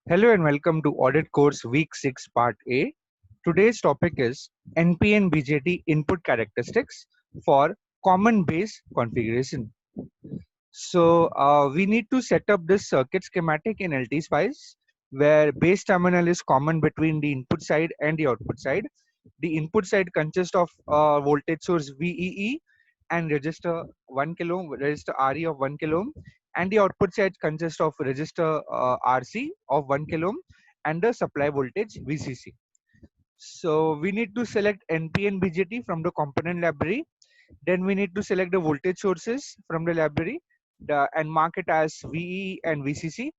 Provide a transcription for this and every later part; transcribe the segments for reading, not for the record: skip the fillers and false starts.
Hello and welcome to Audit Course Week 6 Part A. Today's topic is NPN BJT input characteristics for common base configuration. So we need to set up this circuit schematic in LT-SPICE where base terminal is common between the input side and the output side. The input side consists of voltage source VEE and resistor 1 kilo ohm, resistor RE of 1 kilo ohm, and the output side consists of resistor RC of 1 kilo ohm and the supply voltage VCC. So we need to select NPN BJT from the component library. Then we need to select the voltage sources from the library and mark it as VE and VCC.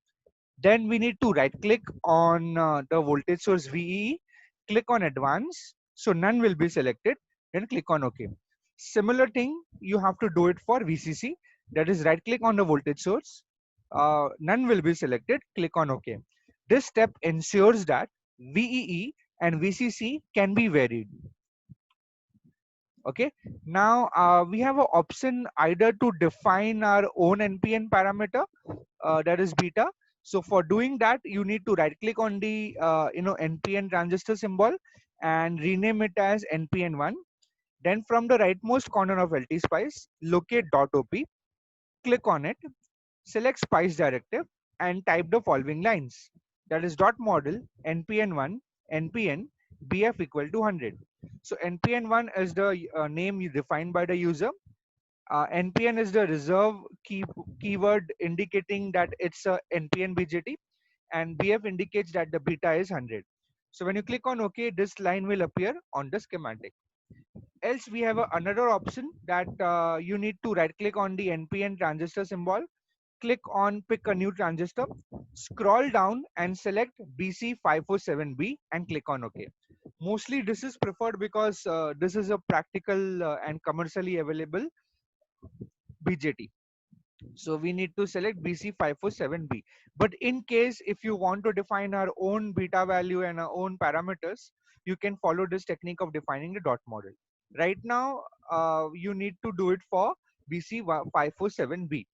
Then we need to right click on the voltage source VE, click on advance. So none will be selected. Then click on OK. Similar thing you have to do it for VCC. That is right click on the voltage source. None will be selected. Click on OK. This step ensures that VEE and VCC can be varied. Okay, now we have an option either to define our own NPN parameter, that is beta. So for doing that, you need to right click on the NPN transistor symbol and rename it as NPN1. Then from the rightmost corner of LT-SPICE, locate .op, click on it, select SPICE directive and type the following lines. That is .model npn1 npn bf equal to 100. So npn1 is the name defined by the user. NPN is the reserve keyword indicating that it's a NPN BJT, and BF indicates that the beta is 100. So when you click on OK, this line will appear on the schematic. Else we have another option that you need to right click on the NPN transistor symbol, click on pick a new transistor, scroll down and select BC547B and click on OK. Mostly this is preferred because this is a practical and commercially available BJT. So we need to select BC547B. But in case if you want to define our own beta value and our own parameters, you can follow this technique of defining the dot model. Right now, you need to do it for BC547B.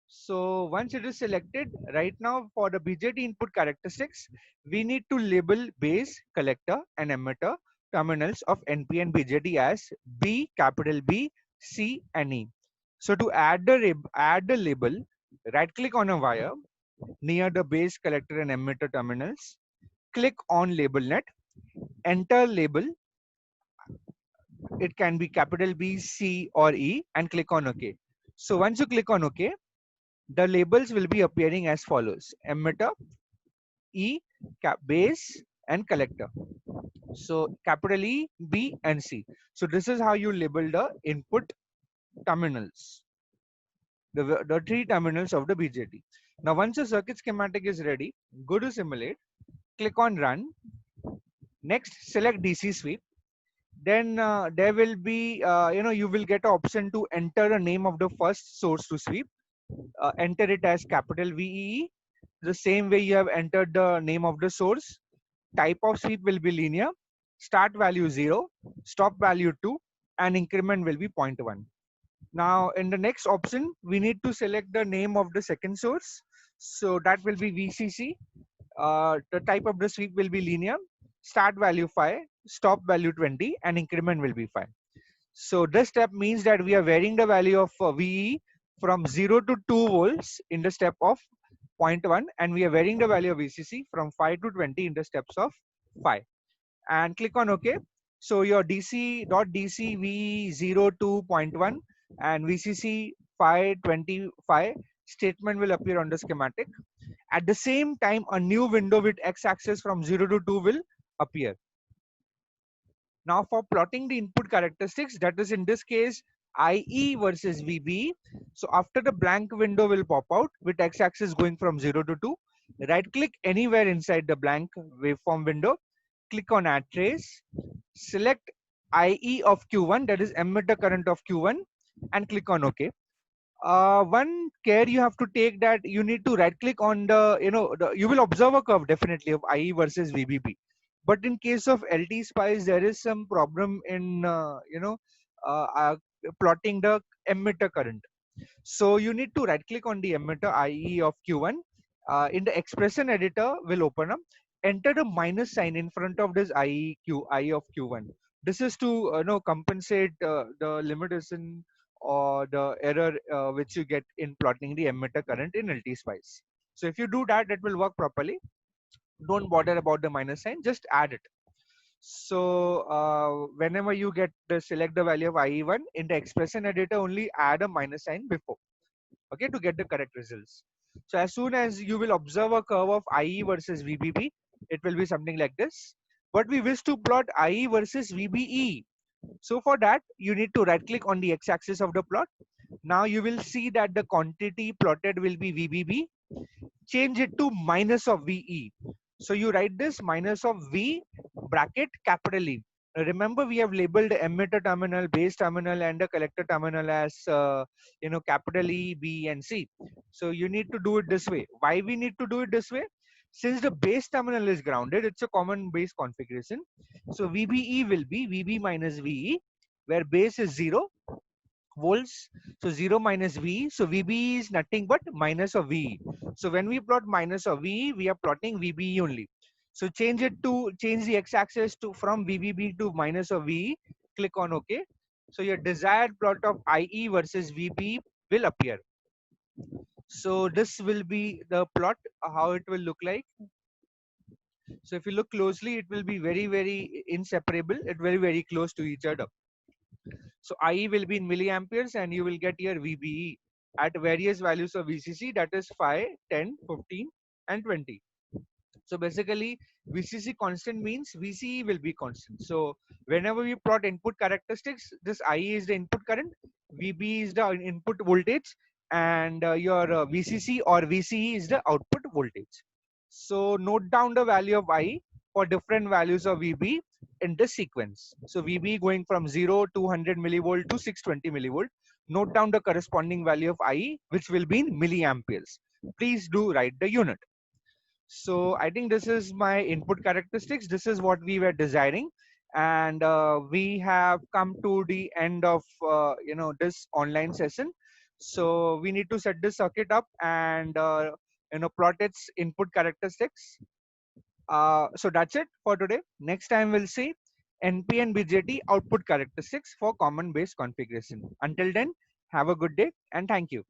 So once it is selected, right now for the BJT input characteristics, we need to label base, collector and emitter terminals of NPN BJT as B, capital B, C and E. So to add the label, right click on a wire near the base, collector and emitter terminals, click on label net, enter label, it can be capital B, C or E and click on OK. So once you click on OK, the labels will be appearing as follows: emitter, E, base and collector. So capital E, B and C. So this is how you label the input terminals, the three terminals of the BJT. Now once the circuit schematic is ready, go to simulate, click on run. Next select DC sweep. Then there will be you will get an option to enter the name of the first source to sweep. Enter it as capital VEE, the same way you have entered the name of the source. Type of sweep will be linear, start value 0, stop value 2 and increment will be 0.1. Now in the next option, we need to select the name of the second source. So that will be VCC. The type of the sweep will be linear, start value 5, stop value 20 and increment will be 5. So this step means that we are varying the value of VE from 0 to 2 volts in the step of 0.1 and we are varying the value of VCC from 5 to 20 in the steps of 5 and click on OK. So your DC.DC V0 to 0.1 and VCC 525 statement will appear on the schematic. At the same time, a new window with x-axis from 0 to 2 will appear. Now for plotting the input characteristics, that is in this case IE versus VB. So after the blank window will pop out with x-axis going from 0 to 2. Right click anywhere inside the blank waveform window. Click on add trace. Select IE of Q1, that is emitter current of Q1 and click on OK. One care you have to take that you need to right click on you will observe a curve definitely of IE versus VBB. But in case of LT-SPICE, there is some problem in plotting the emitter current. So you need to right click on the emitter IE of Q1, in the expression editor will open up. Enter the minus sign in front of this I of Q1. This is to compensate the limitation or the error which you get in plotting the emitter current in LT Spice. So if you do that, it will work properly. Don't bother about the minus sign, just add it. So whenever you get the select the value of IE1 in the expression editor, only add a minus sign before, okay, to get the correct results. So as soon as you will observe a curve of IE versus VBB, it will be something like this. But we wish to plot IE versus VBE. So for that, you need to right click on the x-axis of the plot. Now you will see that the quantity plotted will be VBB. Change it to minus of VE. So you write this minus of V bracket capital E. Remember, we have labeled the emitter terminal, base terminal, and the collector terminal as capital E, B, and C. So you need to do it this way. Why we need to do it this way? Since the base terminal is grounded, it's a common base configuration. So VBE will be VB minus VE, where base is 0 volts. So 0 minus V. So VB is nothing but minus of VE. So when we plot minus of VE, we are plotting VBE only. So change the x-axis to from VBB to minus of VE. Click on OK. So your desired plot of IE versus VB will appear. So this will be the plot, how it will look like. So if you look closely, it will be very, very inseparable. It will be very close to each other. So IE will be in milliamperes and you will get your VBE at various values of VCC, that is 5, 10, 15 and 20. So basically VCC constant means VCE will be constant. So whenever we plot input characteristics, this IE is the input current, VB is the input voltage, and your VCC or VCE is the output voltage. So note down the value of IE for different values of VB in this sequence. So VB going from 0 to 100 millivolt to 620 millivolt. Note down the corresponding value of IE, which will be in milliamperes. Please do write the unit. So I think this is my input characteristics. This is what we were desiring, and we have come to the end of this online session. So we need to set this circuit up and plot its input characteristics. So that's it for today. Next time we'll see NP and BJT output characteristics for common base configuration. Until then, have a good day and thank you.